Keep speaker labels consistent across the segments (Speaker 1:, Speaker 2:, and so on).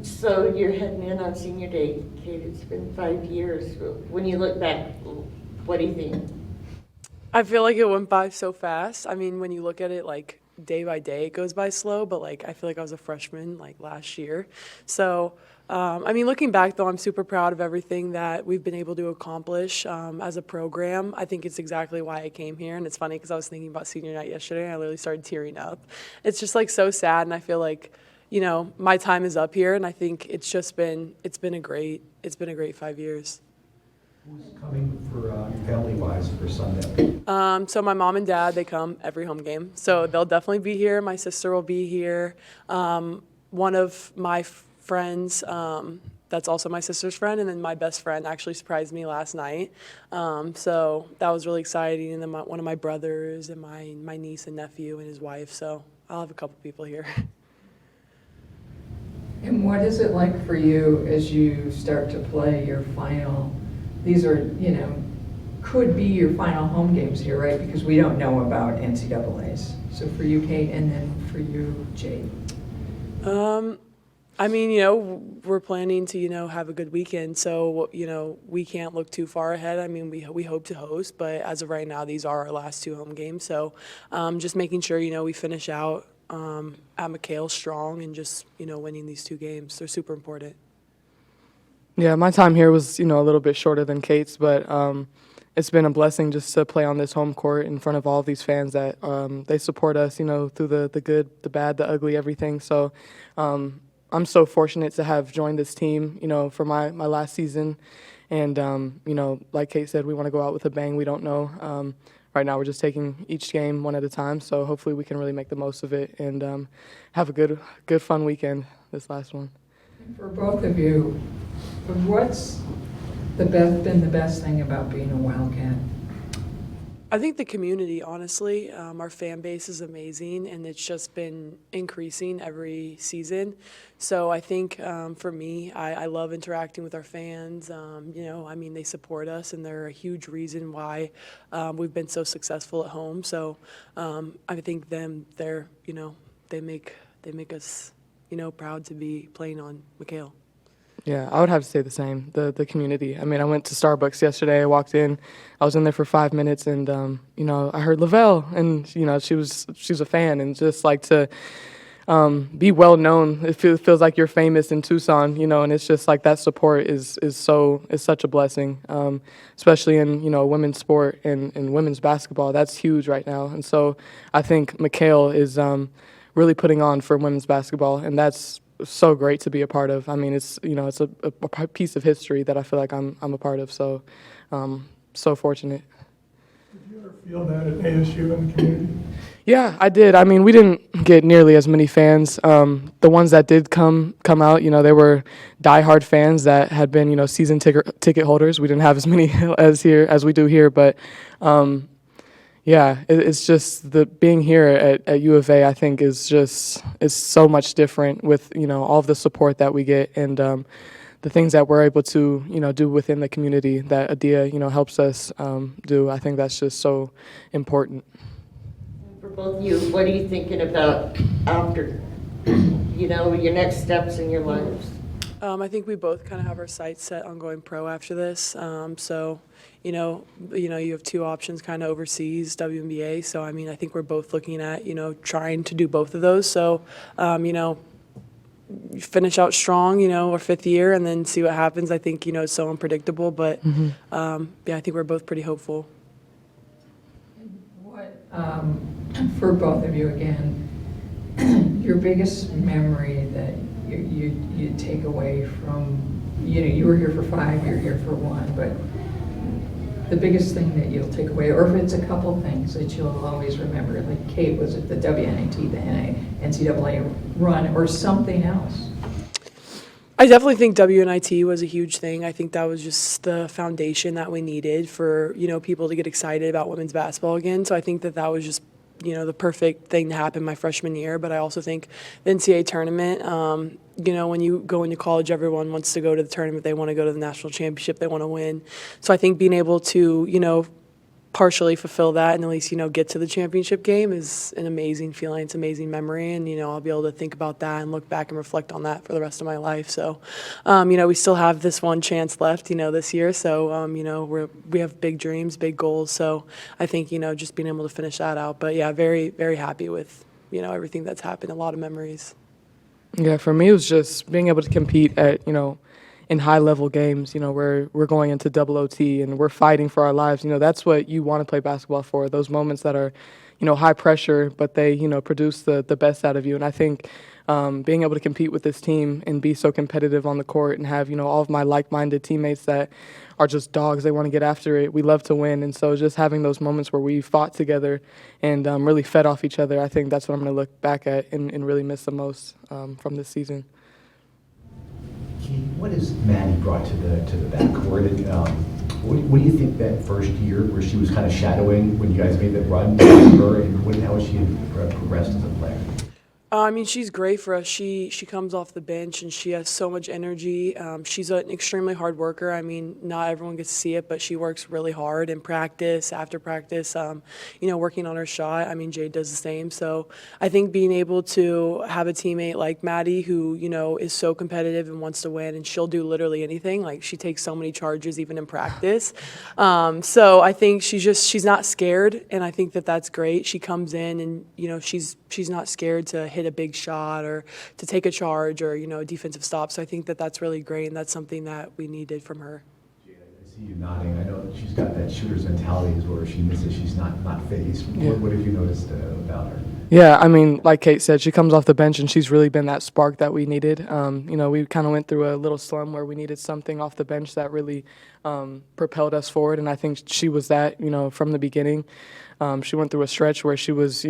Speaker 1: So you're heading in on senior day, Kate. It's been 5 years. When you look back, what do you think?
Speaker 2: I feel like it went by so fast. I mean, when you look at it like day by day, it goes by slow, but like I feel like I was a freshman like last year. So, I mean, looking back though, I'm super proud of everything that we've been able to accomplish as a program. I think it's exactly why I came here. And it's funny because I was thinking about senior night yesterday and I literally started tearing up. It's just like so sad. And I feel like, my time is up here. And I think it's been a great 5 years.
Speaker 3: Who's coming for family-wise for Sunday?
Speaker 2: So my mom and dad, they come every home game. So they'll definitely be here. My sister will be here. One of my friends, that's also my sister's friend, and then my best friend actually surprised me last night. So that was really exciting. And then one of my brothers and my niece and nephew and his wife. So I'll have a couple people here.
Speaker 4: And what is it like for you as you start to play your final? These are, could be your final home games here, right? Because we don't know about NCAAs. So for you, Cate, and then for you, Jade.
Speaker 2: I mean, we're planning to, have a good weekend. So, we can't look too far ahead. I mean, we hope to host, but as of right now, these are our last two home games. So, just making sure, we finish out at McHale strong and just, winning these two games. They're super important.
Speaker 5: Yeah, my time here was, a little bit shorter than Kate's, but it's been a blessing just to play on this home court in front of all of these fans that they support us, through the good, the bad, the ugly, everything. So I'm so fortunate to have joined this team, for my last season. And, like Cate said, we want to go out with a bang. We don't know. Right now we're just taking each game one at a time, so hopefully we can really make the most of it and have a good, fun weekend this last one.
Speaker 4: For both of you, what's been the best thing about being a Wildcat?
Speaker 2: I think the community, honestly, our fan base is amazing, and it's just been increasing every season. So I think for me, I love interacting with our fans. They support us, and they're a huge reason why we've been so successful at home. So I think they make us, proud to be playing on McHale.
Speaker 5: Yeah, I would have to say the same. The community. I mean, I went to Starbucks yesterday. I walked in. I was in there for 5 minutes, and I heard Loville, and she's a fan, and just like to be well known. It feels like you're famous in Tucson, and it's just like that support is such a blessing, especially in women's sport and women's basketball. That's huge right now, and so I think McHale is really putting on for women's basketball, and that's so great to be a part of. I mean, it's a piece of history that I feel like I'm a part of. So, so fortunate.
Speaker 3: Did you ever feel that at ASU in the community?
Speaker 5: Yeah, I did. I mean, we didn't get nearly as many fans. The ones that did come out, they were diehard fans that had been, season ticket holders. We didn't have as many as we do here, but. Yeah, it's just the being here at U of A, I think, is so much different with, all of the support that we get and the things that we're able to, do within the community that Adia, helps us do. I think that's just so important.
Speaker 1: For both of you, what are you thinking about after, your next steps in your lives?
Speaker 2: I think we both kind of have our sights set on going pro after this. You have two options kind of overseas, WNBA. So, I mean, I think we're both looking at, trying to do both of those. So, finish out strong, our fifth year and then see what happens. I think, it's so unpredictable, but I think we're both pretty hopeful.
Speaker 4: What, for both of you again, your biggest memory that you take away from, you were here for 5, you're here for 1, but the biggest thing that you'll take away, or if it's a couple things that you'll always remember, like Cate, was it the WNAT, the NCAA run, or something else?
Speaker 2: I definitely think WNIT was a huge thing. I think that was just the foundation that we needed for, people to get excited about women's basketball again. So I think that was just, the perfect thing to happen my freshman year. But I also think the NCAA tournament, when you go into college, everyone wants to go to the tournament. They want to go to the national championship. They want to win. So I think being able to, partially fulfill that and at least, get to the championship game is an amazing feeling. It's an amazing memory. And, I'll be able to think about that and look back and reflect on that for the rest of my life. So, we still have this one chance left, this year. So, we have big dreams, big goals. So I think, just being able to finish that out. But yeah, very, very happy with, everything that's happened. A lot of memories.
Speaker 5: Yeah, for me, it was just being able to compete at, in high-level games, where we're going into double OT and we're fighting for our lives. That's what you want to play basketball for, those moments that are, high pressure, but they, produce the best out of you. And I think being able to compete with this team and be so competitive on the court and have, all of my like-minded teammates that are just dogs, they want to get after it. We love to win. And so just having those moments where we fought together and really fed off each other, I think that's what I'm going to look back at and really miss the most from this season.
Speaker 3: Cate, what has Maddie brought to the backcourt? And what do you think that first year where she was kind of shadowing when you guys made that run to her, and how has she progressed as a player?
Speaker 2: She's great for us. She comes off the bench and she has so much energy. She's an extremely hard worker. Not everyone gets to see it, but she works really hard in practice, after practice, working on her shot. Jade does the same. So I think being able to have a teammate like Maddie who, is so competitive and wants to win, and she'll do literally anything. Like, she takes so many charges even in practice. So I think she's not scared, and I think that's great. She comes in and, she's not scared to hit a big shot or to take a charge or, a defensive stop. So I think that's really great, and that's something that we needed from her.
Speaker 3: Jade, I see you nodding. I know she's got that shooter's mentality where she misses, she's not phased.
Speaker 5: Yeah.
Speaker 3: What have you noticed about her?
Speaker 5: Yeah, like Cate said, she comes off the bench and she's really been that spark that we needed. We kind of went through a little slump where we needed something off the bench that really propelled us forward, and I think she was that, from the beginning. She went through a stretch where she was,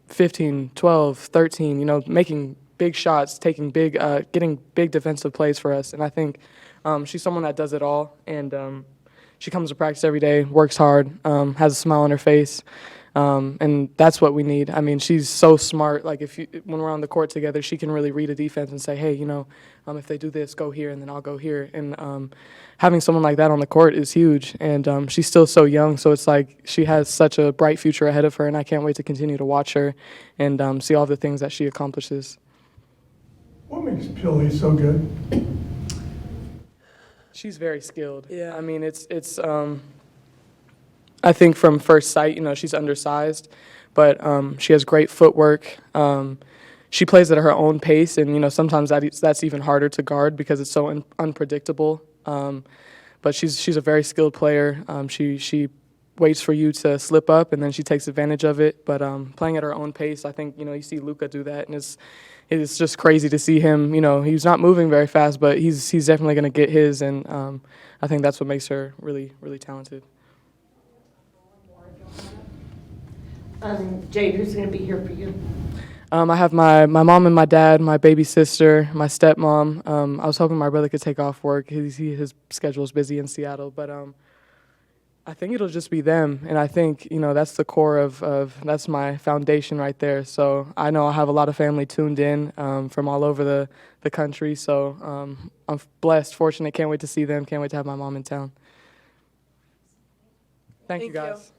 Speaker 5: 15, 12, 13, making big shots, getting big defensive plays for us. And I think she's someone that does it all, and she comes to practice every day, works hard, has a smile on her face. And that's what we need. She's so smart. Like, when we're on the court together, she can really read a defense and say, hey, if they do this, go here, and then I'll go here. And having someone like that on the court is huge. And she's still so young, so it's like she has such a bright future ahead of her, and I can't wait to continue to watch her and see all the things that she accomplishes.
Speaker 6: What makes Pilly so good?
Speaker 5: She's very skilled.
Speaker 2: Yeah.
Speaker 5: It's I think from first sight, she's undersized, but she has great footwork. She plays at her own pace, and sometimes that's even harder to guard because it's so unpredictable. But she's a very skilled player. She waits for you to slip up, and then she takes advantage of it. But playing at her own pace, I think you see Luka do that, and it's just crazy to see him. He's not moving very fast, but he's definitely going to get his, and I think that's what makes her really, really talented.
Speaker 1: Jade, who's going to be here for you?
Speaker 5: I have my mom and my dad, my baby sister, my stepmom. I was hoping my brother could take off work. His schedule's busy in Seattle, but I think it'll just be them. And I think, that's the core of that's my foundation right there. So I know I'll have a lot of family tuned in from all over the country. So I'm blessed, fortunate, can't wait to see them, can't wait to have my mom in town. Thank you, guys.